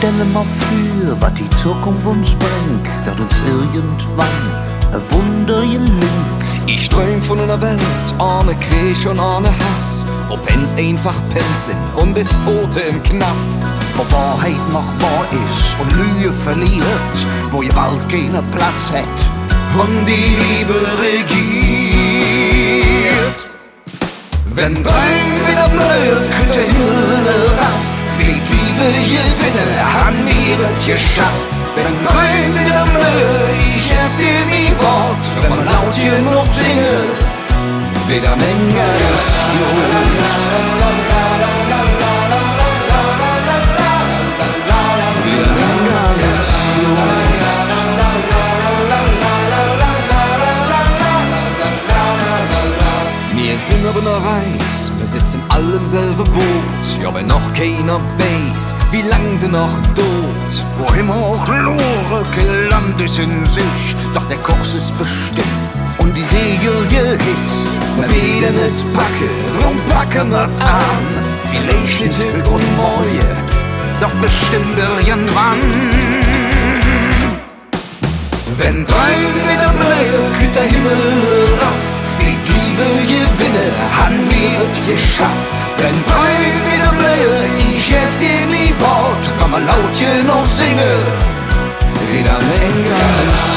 stelle mal vor, was die Zukunft uns bringt, dass uns irgendwann ein Wunder gelingt. Ich träum von einer Welt ohne Krieg und ohne Hass, wo Pens einfach Pens sind und Despote im Knast. Wo Wahrheit noch wahr ist und Lüge verliert, wo Gewalt keinen Platz hat und die Liebe regiert. Wenn Träume wieder blöd, der Himmel raff, wie die Liebe gewinnen, haben wir es geschafft. Wenn Träume wieder blöd, ich hab dir nie Wort, wenn man laut genug singe, wieder Menge ist Wir sind aber noch Reis, wir sitzen alle im selben Boot. Ja, wenn noch keiner weiß, wie lang sie noch tot. wo immer auch Lore, kein Land ist in sich, doch der Kurs ist bestimmt und die Segel gehisst. Wir werden nicht packen, drum packen wir an. Vielleicht nicht Tag und morgen, doch bestimmt irgendwann. Wenn Träume wieder blöd, der Himmel raff, wie die Liebe gewinne, haben wir es geschafft. Wenn Träume wieder blöd, ich hef dir nie Wort, wenn wir laut genug singe, wieder Menge ist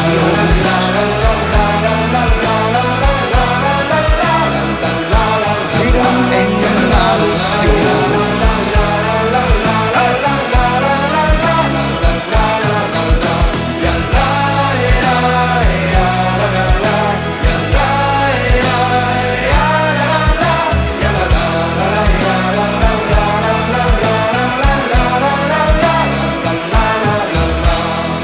wieder Menge alles gut.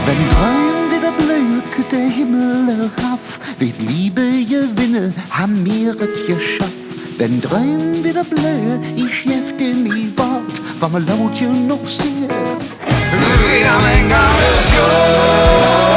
Wenn Träume wieder blöd, der Himmel raff, wird Liebe gewinne, haben wir es geschafft. Wenn Träume wieder blöd, ich hef dir nie Wort, weil wir laut genug singen, wieder Menge alles gut.